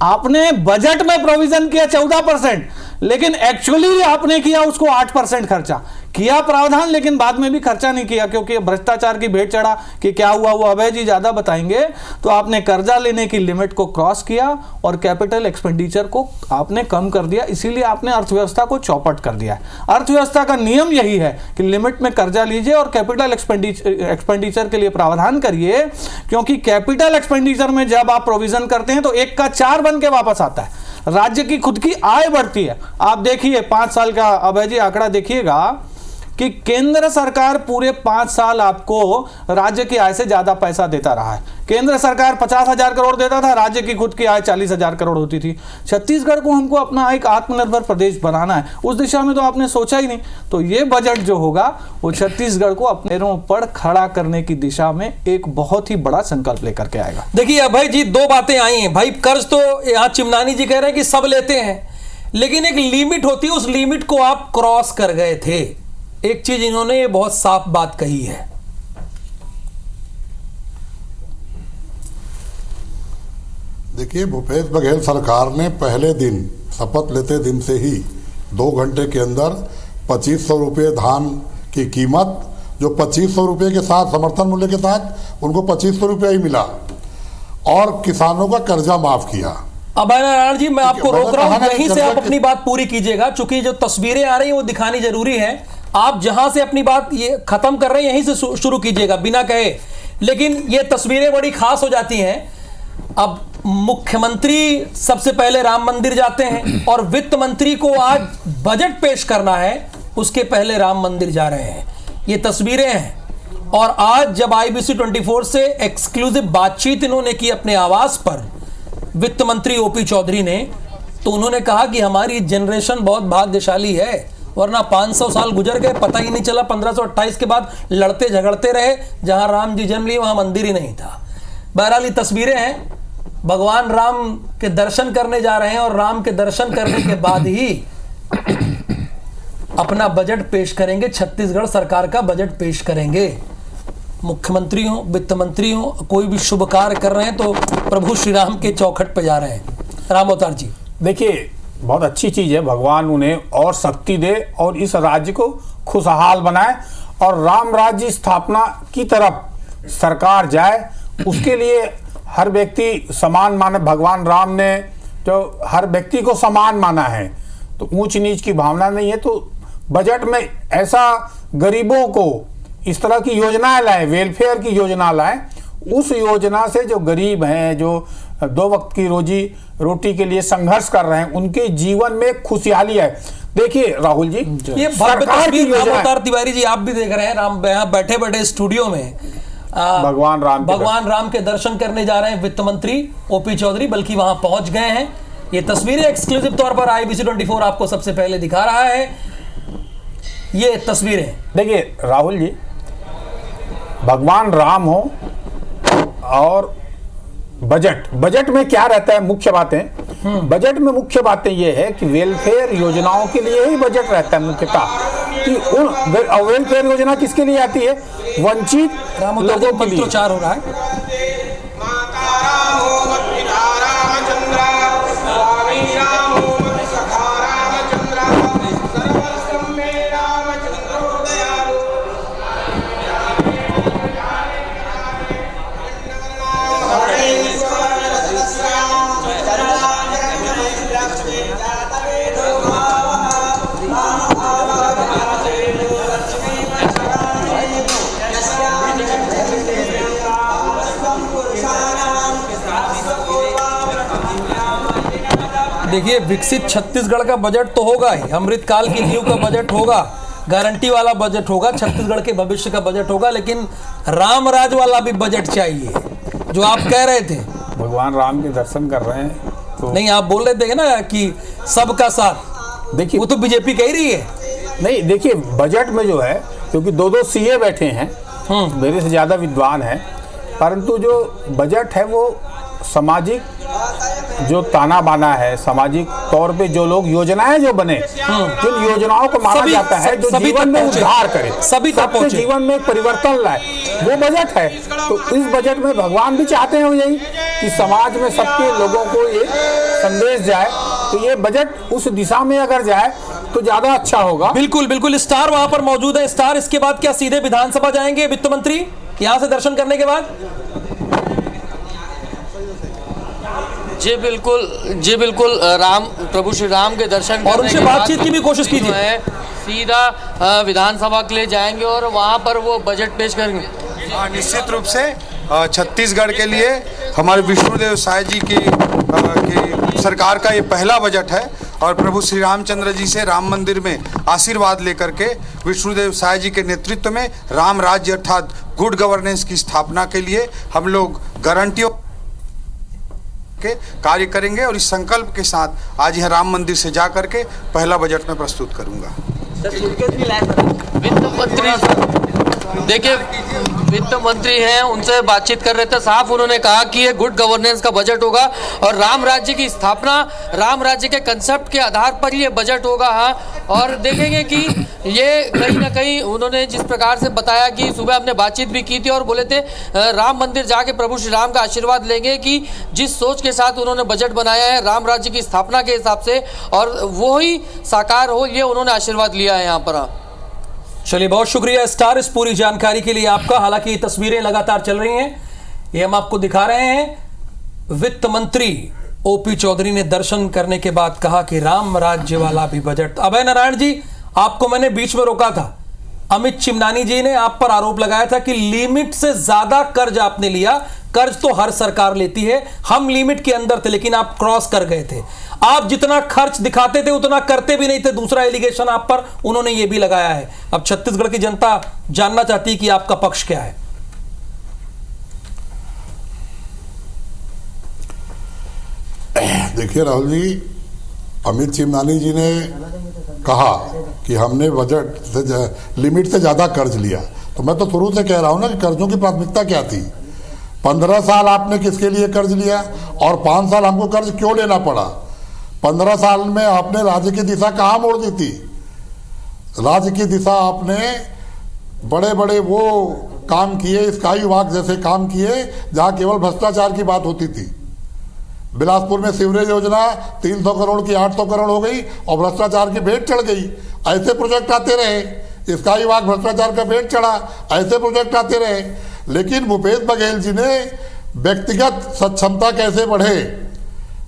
आपने बजट में प्रोविजन किया 14%, लेकिन एक्चुअली आपने किया उसको 8% खर्चा किया प्रावधान, लेकिन बाद में भी खर्चा नहीं किया क्योंकि भ्रष्टाचार की भेंट चढ़ा कि क्या हुआ वो अभय जी ज्यादा बताएंगे। तो आपने कर्जा लेने की लिमिट को क्रॉस किया और कैपिटल एक्सपेंडिचर को आपने कम कर दिया, इसीलिए आपने अर्थव्यवस्था को चौपट कर दिया। अर्थव्यवस्था का नियम यही है कि लिमिट में कर्जा लीजिए और कैपिटल एक्सपेंडिचर के लिए प्रावधान करिए, क्योंकि कैपिटल एक्सपेंडिचर में जब आप प्रोविजन करते हैं तो 1 का 4 बन के वापस आता है, राज्य की खुद की आय बढ़ती है। आप देखिए 5 साल का अभय जी आंकड़ा देखिएगा कि केंद्र सरकार पूरे 5 साल आपको राज्य की आय से ज्यादा पैसा देता रहा है। केंद्र सरकार 50,000 करोड़ देता था, राज्य की खुद की आय 40,000 करोड़ होती थी। छत्तीसगढ़ को हमको अपना एक आत्मनिर्भर प्रदेश बनाना है, उस दिशा में तो आपने सोचा ही नहीं। तो ये बजट जो होगा वो छत्तीसगढ़ को अपने पैरों पर खड़ा करने की दिशा में एक बहुत ही बड़ा संकल्प लेकर के आएगा। देखिए अभय जी, 2 बातें आई हैं भाई। कर्ज तो यहाँ चिमनानी जी कह रहे हैं कि सब लेते हैं, लेकिन एक लिमिट होती है, उस लिमिट को आप क्रॉस कर गए थे। एक चीज इन्होंने बहुत साफ बात कही है। देखिए, भूपेश बघेल सरकार ने पहले दिन, शपथ लेते दिन से ही 2 घंटे के अंदर 2500 रुपये धान की कीमत, जो 2500 रुपये के साथ समर्थन मूल्य के साथ उनको 2500 रुपया ही मिला, और किसानों का कर्जा माफ किया। अभय नारायण जी, मैं आपको रोक रहा हूं, यहीं से आप अपनी बात पूरी कीजिएगा, चूंकि जो तस्वीरें आ रही हैं वो दिखानी जरूरी है। आप जहां से अपनी बात ये खत्म कर रहे हैं यहीं से शुरू कीजिएगा बिना कहे। लेकिन ये तस्वीरें बड़ी खास हो जाती हैं। अब मुख्यमंत्री सबसे पहले राम मंदिर जाते हैं और वित्त मंत्री को आज बजट पेश करना है, उसके पहले राम मंदिर जा रहे हैं। ये तस्वीरें हैं। और आज जब IBC 24 से एक्सक्लूसिव बातचीत इन्होंने की अपने आवास पर, वित्त मंत्री OP चौधरी ने, तो उन्होंने कहा कि हमारी जनरेशन बहुत भाग्यशाली है, वरना 500 साल गुजर गए, पता ही नहीं चला। 1528 के बाद लड़ते झगड़ते रहे, जहां राम जी जन्म लिए वहां मंदिर ही नहीं था। बहरहाल ये तस्वीरें हैं। भगवान राम के दर्शन करने जा रहे हैं और राम के दर्शन करने के बाद ही अपना बजट पेश करेंगे, छत्तीसगढ़ सरकार का बजट पेश करेंगे। मुख्यमंत्री हो, वित्त मंत्री हो, कोई भी शुभ कार्य कर रहे हैं तो प्रभु श्री राम के चौखट पे जा रहे हैं। राम अवतार जी, देखिए बहुत अच्छी चीज़ है, भगवान उन्हें और शक्ति दे और इस राज्य को खुशहाल बनाए और राम राज्य स्थापना की तरफ सरकार जाए। उसके लिए हर व्यक्ति समान माने, भगवान राम ने जो हर व्यक्ति को समान माना है, तो ऊंच नीच की भावना नहीं है। तो बजट में ऐसा गरीबों को इस तरह की योजनाएं लाए, वेलफेयर की योजना लाए, उस योजना से जो गरीब हैं, जो 2 वक्त की रोटी के लिए संघर्ष कर रहे हैं, उनके जीवन में खुशहाली है। देखिए राहुल जी, ये सरकार की राम अवतार तिवारी जी आप भी देख रहे हैं, राम यहाँ बैठे बैठे स्टूडियो में भगवान राम के दर्शन करने जा रहे हैं वित्त मंत्री ओपी चौधरी, बल्कि वहां पहुंच गए हैं। ये तस्वीरें एक्सक्लूसिव तौर पर IBC 24 आपको सबसे पहले दिखा रहा है। ये तस्वीरें देखिए राहुल जी, भगवान राम हो और बजट में क्या रहता है, मुख्य बातें बजट में मुख्य बातें ये है कि वेलफेयर योजनाओं के लिए ही बजट रहता है मुख्यतः। कि उन वेलफेयर योजना किसके लिए आती है? वंचित लोगों के लिए। मंत्रोच्चार हो रहा है। देखिए, विकसित छत्तीसगढ़ का बजट तो होगा ही, अमृतकाल की नींव का बजट होगा, गारंटी वाला बजट होगा, छत्तीसगढ़ के भविष्य का बजट होगा, लेकिन राम राज वाला भी बजट चाहिए, जो आप कह रहे थे। भगवान राम के दर्शन कर रहे हैं तो नहीं, आप बोल रहे थे ना कि सबका साथ, देखिए वो तो बीजेपी कह रही है। नहीं, देखिए बजट में जो है, क्योंकि 2 CA बैठे हैं, मेरे से ज़्यादा विद्वान हैं, परंतु जो बजट है वो सामाजिक जो ताना बाना है, सामाजिक तौर पे जो लोग योजनाएं जो बने, जिन योजनाओं को माना जाता है जो जीवन में उद्धार करे, सबके जीवन में परिवर्तन लाए, वो बजट है। तो इस बजट में भगवान भी चाहते हैं यही कि समाज में सबके लोगों को ये संदेश जाए। तो ये बजट उस दिशा में अगर जाए तो ज्यादा अच्छा होगा। बिल्कुल बिल्कुल। स्टार वहां पर मौजूद है। स्टार, इसके बाद क्या सीधे विधानसभा जाएंगे वित्त मंत्री यहां से दर्शन करने के बाद? जी बिल्कुल प्रभु श्री राम के दर्शन और उनसे बातचीत की भी कोशिश कीजिए। सीधा विधानसभा के लिए जाएंगे और वहां पर वो बजट पेश करेंगे। निश्चित रूप से छत्तीसगढ़ के लिए हमारे विष्णुदेव साय जी की सरकार का ये पहला बजट है और प्रभु श्री रामचंद्र जी से राम मंदिर में आशीर्वाद लेकर के विष्णुदेव साय जी के नेतृत्व में राम राज्य अर्थात गुड गवर्नेंस की स्थापना के लिए हम लोग गारंटियों के कार्य करेंगे और इस संकल्प के साथ आज यह राम मंदिर से जा करके पहला बजट में प्रस्तुत करूंगा। वित्त मंत्री देखिए, वित्त मंत्री हैं, उनसे बातचीत कर रहे थे। साफ उन्होंने कहा कि ये गुड गवर्नेंस का बजट होगा और राम राज्य की स्थापना, राम राज्य के कंसेप्ट के आधार पर ये बजट होगा। हाँ, और देखेंगे कि ये कहीं ना कहीं उन्होंने जिस प्रकार से बताया कि सुबह हमने बातचीत भी की थी और बोले थे राम मंदिर जाके प्रभु श्री राम का आशीर्वाद लेंगे कि जिस सोच के साथ उन्होंने बजट बनाया है राम राज्य की स्थापना के हिसाब से, और वो ही साकार हो, ये उन्होंने आशीर्वाद लिया है यहाँ पर। चलिए, बहुत शुक्रिया स्टार इस पूरी जानकारी के लिए आपका। हालांकि ये तस्वीरें लगातार चल रही हैं, ये हम आपको दिखा रहे हैं। वित्त मंत्री ओपी चौधरी ने दर्शन करने के बाद कहा कि राम राज्य वाला भी बजट। अभय नारायण जी, आपको मैंने बीच में रोका था। अमित चिमनानी जी ने आप पर आरोप लगाया था कि लिमिट से ज्यादा कर्ज आपने लिया। कर्ज तो हर सरकार लेती है, हम लिमिट के अंदर थे, लेकिन आप क्रॉस कर गए थे। आप जितना खर्च दिखाते थे उतना करते भी नहीं थे। दूसरा एलिगेशन आप पर उन्होंने ये भी लगाया है। अब छत्तीसगढ़ की जनता जानना चाहती है कि आपका पक्ष क्या है। देखिए राहुल जी, अमित चिमनानी जी ने कहा कि हमने बजट से लिमिट से ज्यादा कर्ज लिया, तो मैं तो शुरू से कह रहा हूं ना कि कर्जों की प्राथमिकता क्या थी। 15 साल आपने किसके लिए कर्ज लिया और 5 साल हमको कर्ज क्यों लेना पड़ा? 15 साल में आपने राज्य की दिशा कहाँ मोड़ दी थी? राज्य की दिशा आपने बड़े बड़े वो काम किए, स्काई विभाग जैसे काम किए जहाँ केवल भ्रष्टाचार की बात होती थी। बिलासपुर में सीवरेज योजना 300 करोड़ की 800 करोड़ हो गई और भ्रष्टाचार की भेंट चढ़ गई। ऐसे प्रोजेक्ट आते रहे, स्काई विभाग भ्रष्टाचार का भेंट चढ़ा, ऐसे प्रोजेक्ट आते रहे। लेकिन भूपेश बघेल जी ने व्यक्तिगत सक्षमता कैसे बढ़े,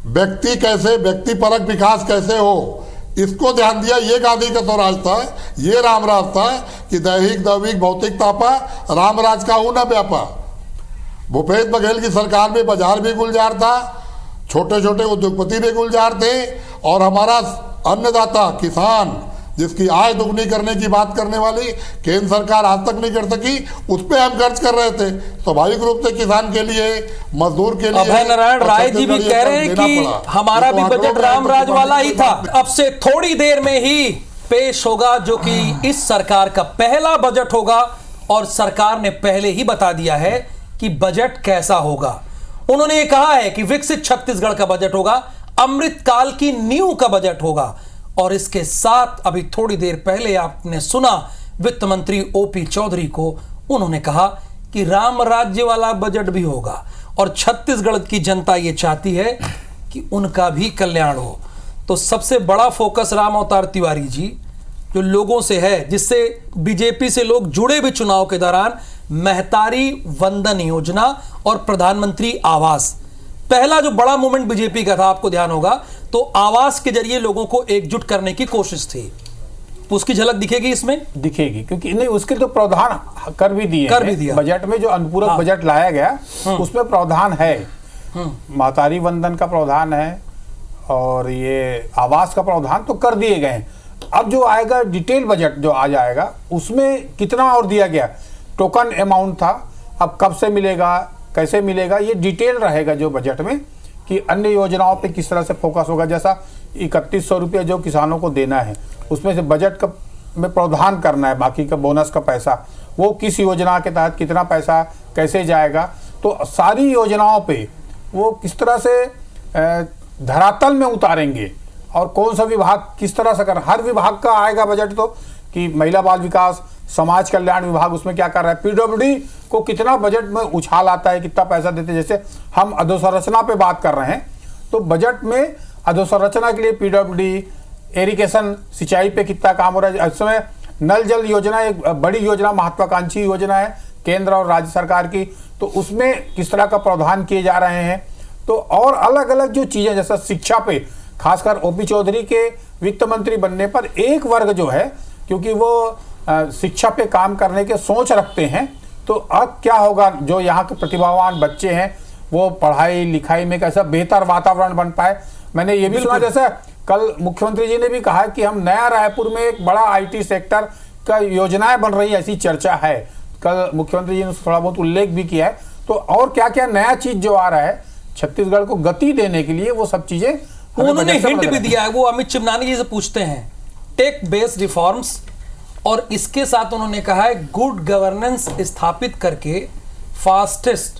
व्यक्तिपरक विकास कैसे हो, इसको ध्यान दिया। ये गांधी का स्वराज था, ये रामराज था कि दैहिक दैविक भौतिक तापा, रामराज का हूं न व्यापा। भूपेश बघेल की सरकार में बाजार भी गुलजार था, छोटे छोटे उद्योगपति भी गुलजार थे और हमारा अन्नदाता किसान जिसकी आय दुगनी करने की बात करने वाली केंद्र सरकार आज तक नहीं कर सकी, उस पर हम खर्च कर रहे थे। स्वाभाविक रूप से किसान के लिए, मजदूर के लिए। अभय नारायण राय जी भी कह रहे हैं कि हमारा भी बजट रामराज वाला ही था। अब से थोड़ी देर में ही पेश होगा जो कि इस सरकार का पहला बजट होगा और सरकार ने पहले ही बता दिया है कि बजट कैसा होगा। उन्होंने ये कहा है कि विकसित छत्तीसगढ़ का बजट होगा, अमृतकाल की नींव का बजट होगा। और इसके साथ अभी थोड़ी देर पहले आपने सुना वित्त मंत्री ओपी चौधरी को, उन्होंने कहा कि राम राज्य वाला बजट भी होगा और छत्तीसगढ़ की जनता ये चाहती है कि उनका भी कल्याण हो। तो सबसे बड़ा फोकस राम अवतार तिवारी जी जो लोगों से है, जिससे बीजेपी से लोग जुड़े भी चुनाव के दौरान, महतारी वंदन योजना और प्रधानमंत्री आवास, पहला जो बड़ा मूवमेंट बीजेपी का था, आपको ध्यान होगा, तो आवास के जरिए लोगों को एकजुट करने की कोशिश थी। उसकी झलक दिखेगी इसमें, दिखेगी, क्योंकि नहीं उसके तो प्रावधान कर भी दिया बजट में। जो अनुपूरक बजट लाया गया उसमें प्रावधान है, महतारी वंदन का प्रावधान है और ये आवास का प्रावधान तो कर दिए गए हैं। अब जो आएगा डिटेल बजट जो आ जाएगा उसमें कितना और दिया गया, टोकन अमाउंट था, अब कब से मिलेगा, कैसे मिलेगा, ये डिटेल रहेगा जो बजट में, कि अन्य योजनाओं पे किस तरह से फोकस होगा। जैसा 3100 रुपये जो किसानों को देना है, उसमें से बजट का में प्रावधान करना है, बाकी का बोनस का पैसा वो किस योजना के तहत कितना पैसा कैसे जाएगा, तो सारी योजनाओं पे वो किस तरह से धरातल में उतारेंगे और कौन सा विभाग किस तरह से कर, हर विभाग का आएगा बजट, तो कि महिला बाल विकास, समाज कल्याण विभाग उसमें क्या कर रहा है, पीडब्ल्यूडी को कितना बजट में उछाल आता है, कितना पैसा देते हैं। जैसे हम अधोसंरचना पे बात कर रहे हैं तो बजट में अधोसंरचना के लिए पीडब्ल्यूडी, इरिगेशन, सिंचाई पे कितना काम हो रहा है। इस समय नल जल योजना एक बड़ी योजना, महत्वाकांक्षी योजना है केंद्र और राज्य सरकार की, तो उसमें किस तरह का प्रावधान किए जा रहे हैं। तो और अलग अलग जो चीजें, जैसा शिक्षा पे खासकर ओपी चौधरी के वित्त मंत्री बनने पर एक वर्ग जो है, क्योंकि वो शिक्षा पे काम करने के सोच रखते हैं, तो अब क्या होगा, जो यहाँ के प्रतिभावान बच्चे हैं वो पढ़ाई लिखाई में कैसा बेहतर वातावरण बन पाए। मैंने ये भी सुना, जैसे कल मुख्यमंत्री जी ने भी कहा कि हम नया रायपुर में एक बड़ा आईटी सेक्टर का योजनाएं बन रही है, ऐसी चर्चा है। कल मुख्यमंत्री जी ने थोड़ा बहुत उल्लेख भी किया है। तो और क्या क्या नया चीज जो आ रहा है छत्तीसगढ़ को गति देने के लिए, वो सब चीजें उन्होंने हिंट भी दिया है। वो अमित चिमनानी जी से पूछते हैं टेक बेस्ड रिफॉर्म्स, और इसके साथ उन्होंने कहा है गुड गवर्नेंस स्थापित करके फास्टेस्ट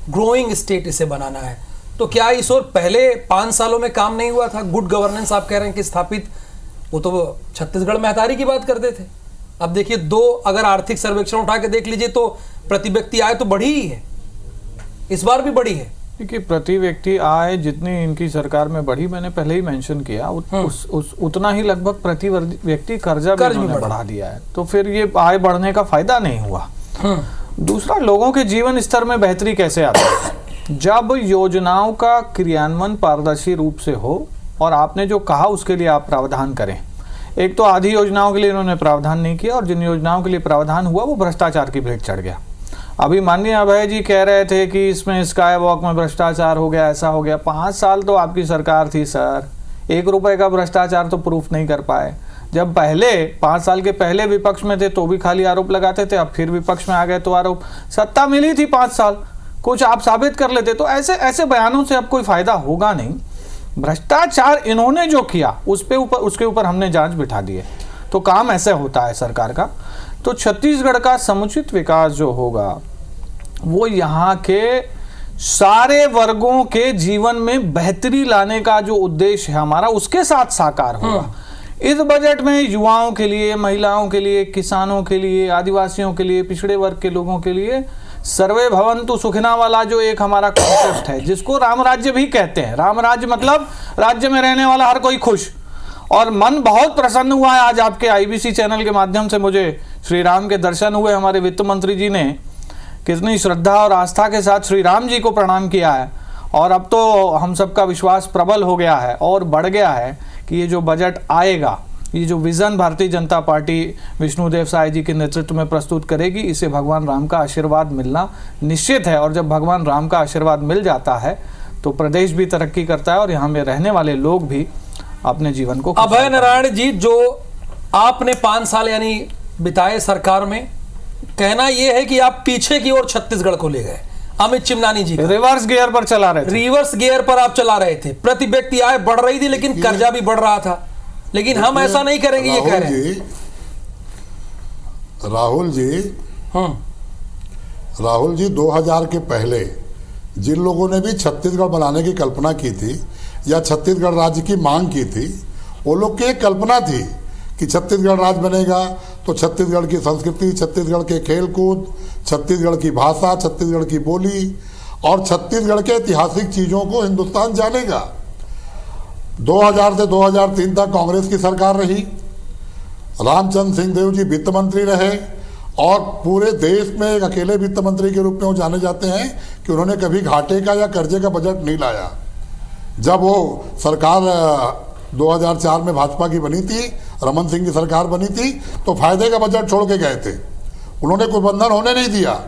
ग्रोइंग स्टेट इसे बनाना है। तो क्या इस और पहले 5 सालों में काम नहीं हुआ था? गुड गवर्नेंस आप कह रहे हैं कि स्थापित, वो तो छत्तीसगढ़ महतारी की बात करते थे। अब देखिए, अगर आर्थिक सर्वेक्षण उठा के देख लीजिए तो प्रति व्यक्ति आय तो बढ़ी ही है, इस बार भी बढ़ी है। देखिए, प्रति व्यक्ति आय जितनी इनकी सरकार में बढ़ी, मैंने पहले ही मेंशन किया, उतना ही लगभग प्रति व्यक्ति कर्ज भी बढ़ा दिया है। तो फिर ये आय बढ़ने का फायदा नहीं हुआ। दूसरा, लोगों के जीवन स्तर में बेहतरी कैसे आता है? जब योजनाओं का क्रियान्वयन पारदर्शी रूप से हो और आपने जो कहा उसके लिए आप प्रावधान करें। एक तो आधी योजनाओं के लिए इन्होंने प्रावधान नहीं किया और जिन योजनाओं के लिए प्रावधान हुआ वो भ्रष्टाचार की भेंट चढ़ गया। अभी माननीय अभय जी कह रहे थे कि इसमें स्काई वॉक में भ्रष्टाचार हो गया, ऐसा हो गया। 5 साल तो आपकी सरकार थी सर, 1 रुपए का भ्रष्टाचार तो प्रूफ नहीं कर पाए। जब पहले 5 साल के पहले विपक्ष में थे तो भी खाली आरोप लगाते थे, अब फिर विपक्ष में आ गए तो आरोप। सत्ता मिली थी 5 साल, कुछ आप साबित कर लेते। तो ऐसे बयानों से अब कोई फायदा होगा नहीं। भ्रष्टाचार इन्होंने जो किया उसके ऊपर हमने जांच बिठा दी है। तो काम ऐसे होता है सरकार का। तो छत्तीसगढ़ का समुचित विकास जो होगा वो यहाँ के सारे वर्गों के जीवन में बेहतरी लाने का जो उद्देश्य है हमारा, उसके साथ साकार होगा। इस बजट में युवाओं के लिए, महिलाओं के लिए, किसानों के लिए, आदिवासियों के लिए, पिछड़े वर्ग के लोगों के लिए सर्वे भवन्तु सुखिना वाला जो एक हमारा कॉन्सेप्ट है, जिसको राम राज्य भी कहते हैं। राम राज्य मतलब राज्य में रहने वाला हर कोई खुश। और मन बहुत प्रसन्न हुआ है आज आपके आईबीसी चैनल के माध्यम से मुझे श्री राम के दर्शन हुए। हमारे वित्त मंत्री जी ने कितनी श्रद्धा और आस्था के साथ श्री राम जी को प्रणाम किया है। और अब तो हम सबका विश्वास प्रबल हो गया है और बढ़ गया है कि ये जो बजट आएगा, ये जो विजन भारतीय जनता पार्टी विष्णुदेव साय जी के नेतृत्व में प्रस्तुत करेगी, इसे भगवान राम का आशीर्वाद मिलना निश्चित है। और जब भगवान राम का आशीर्वाद मिल जाता है तो प्रदेश भी तरक्की करता है और यहाँ में रहने वाले लोग भी अपने जीवन को। अभय नारायण जी, जो आपने 5 साल यानी बिताए सरकार में, कहना यह है कि आप पीछे की ओर छत्तीसगढ़ को ले गए। अमित चिमनानी जी रिवर्स गियर पर चला रहे थे। रिवर्स गियर पर आप चला रहे थे। प्रति व्यक्ति आय बढ़ रही थी लेकिन कर्जा भी बढ़ रहा था। लेकिन हम ऐसा नहीं करेंगे, ये कह रहे हैं राहुल जी 2000 के पहले जिन लोगों ने भी छत्तीसगढ़ बनाने की कल्पना की थी या छत्तीसगढ़ राज्य की मांग की थी, वो लोग की एक कल्पना थी कि छत्तीसगढ़ राज्य बनेगा तो छत्तीसगढ़ की संस्कृति, छत्तीसगढ़ के खेलकूद, छत्तीसगढ़ की भाषा, छत्तीसगढ़ की बोली और छत्तीसगढ़ के ऐतिहासिक चीज़ों को हिंदुस्तान जानेगा। 2000 से 2003 तक कांग्रेस की सरकार रही, रामचंद्र सिंह देव जी वित्त मंत्री रहे और पूरे देश में एक अकेले वित्त मंत्री के रूप में वो जाने जाते हैं कि उन्होंने कभी घाटे का या कर्जे का बजट नहीं लाया। जब वो सरकार 2004 में भाजपा की बनी थी, रमन सिंह की सरकार बनी थी, तो फायदे का बजट छोड़ के गए थे, उन्होंने कोई बंधन होने नहीं दिया।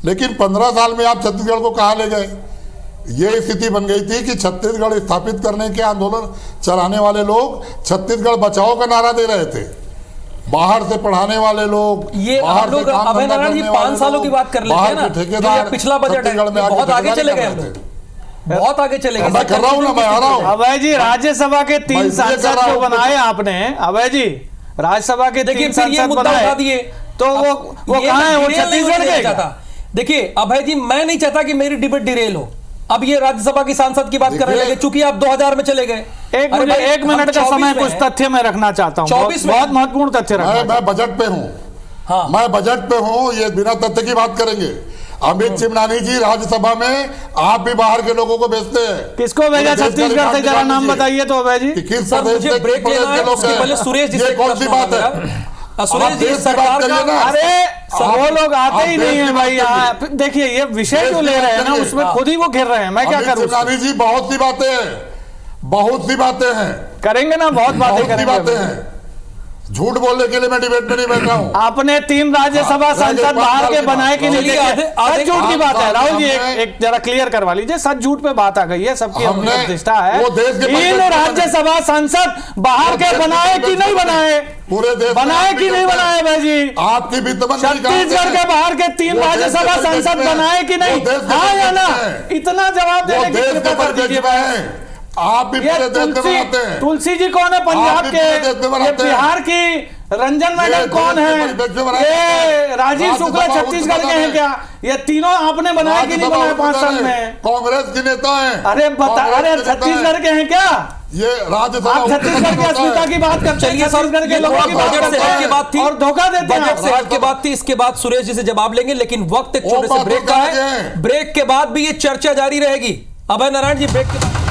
लेकिन 15 साल में आप छत्तीसगढ़ को कहाँ ले गए? ये स्थिति बन गई थी कि छत्तीसगढ़ स्थापित करने के आंदोलन चलाने वाले लोग छत्तीसगढ़ बचाओ का नारा दे रहे थे। बाहर से पढ़ाने वाले लोग, ये बाहर लोग अभय नारायण जी 5 सालों की बात कर लेते हैं ना, ठेकेदार, पिछला बजट है, बहुत आगे चले गए, बहुत आगे चले गए। मैं कर रहा हूँ ना, मैं आ रहा हूँ। अभय जी, राज्यसभा के 3 सांसद जो बनाए आपने, अभय जी राज्यसभा के 3 सांसद बनाए, तो वो कहाँ है? वो छत्तीसगढ़ के। देखिए अभय जी, मैं नहीं चाहता कि मेरी डिबेट डिरेल हो। अब ये राज्यसभा की सांसद की बात करने लगे, चूंकि आप 2000 में चले गए। एक मिनट का समय कुछ तथ्य मैं रखना चाहता हूँ, बहुत महत्वपूर्ण तथ्य रखना। मैं बजट पे हूँ, हाँ। मैं बजट पे हूँ, ये बिना तथ्य की बात करेंगे। अमित चिमनानी जी राज्यसभा में आप भी बाहर के लोगों को भेजते हैं। किसको भेजा छत्तीसगढ़ से? जरा नाम बताइए तो अभय जी। किस प्रदेश से? ब्रेक लेना है, उसके पहले सुरेश जी से कौन सी बात है? सुरेश जी सरकार का, अरे वो लोग आते ही नहीं है भाई। देखिए ये विषय जो ले रहे हैं ना, उसमें खुद ही वो घिर रहे हैं। मैं क्या करूं? चिमनानी जी बहुत सी बातें हैं करेंगे ना, बहुत बातें हैं। झूठ बोलने के लिए मैं डिबेट में नहीं बैठ रहा हूँ। आपने 3 राज्यसभा सांसद बाहर के बनाए कि नहीं? सच झूठ की बात है राहुल जी, एक जरा क्लियर करवा लीजिए। सच झूठ पे बात आ गई है, सबकी अपनी प्रतिष्ठा है। 3 राज्यसभा सांसद बाहर के बनाए कि नहीं बनाए? पूरे देश बनाए कि नहीं बनाए भाई जी? आपकी वित्त मंत्री छत्तीसगढ़ के बाहर के 3 राज्यसभा सांसद बनाए कि नहीं? हाँ या ना? इतना जवाब देने की कृपा कर दीजिए। आप भी पूरे देश में बनाते हैं। तुलसी जी कौन है पंजाब के? ये बिहार की रंजन मैडम कौन है? ये राजीव शुक्ला छत्तीसगढ़ के हैं क्या? ये तीनों आपने बनाए कि नहीं बनाए 5 साल में? कांग्रेस के नेता हैं। अरे अरे छत्तीसगढ़ के हैं क्या? ये राज्यसभा, आप छत्तीसगढ़ की अस्मिता की बात करते हैं, छत्तीसगढ़ के लोगों की बात करते हैं और धोखा देते हैं। बजट से हट के बात थी, इसके बाद सुरेश जी से जवाब लेंगे, लेकिन वक्त एक छोटे से ब्रेक का है। ब्रेक के बाद भी ये चर्चा जारी रहेगी। अभय नारायण जी, ब्रेक के बाद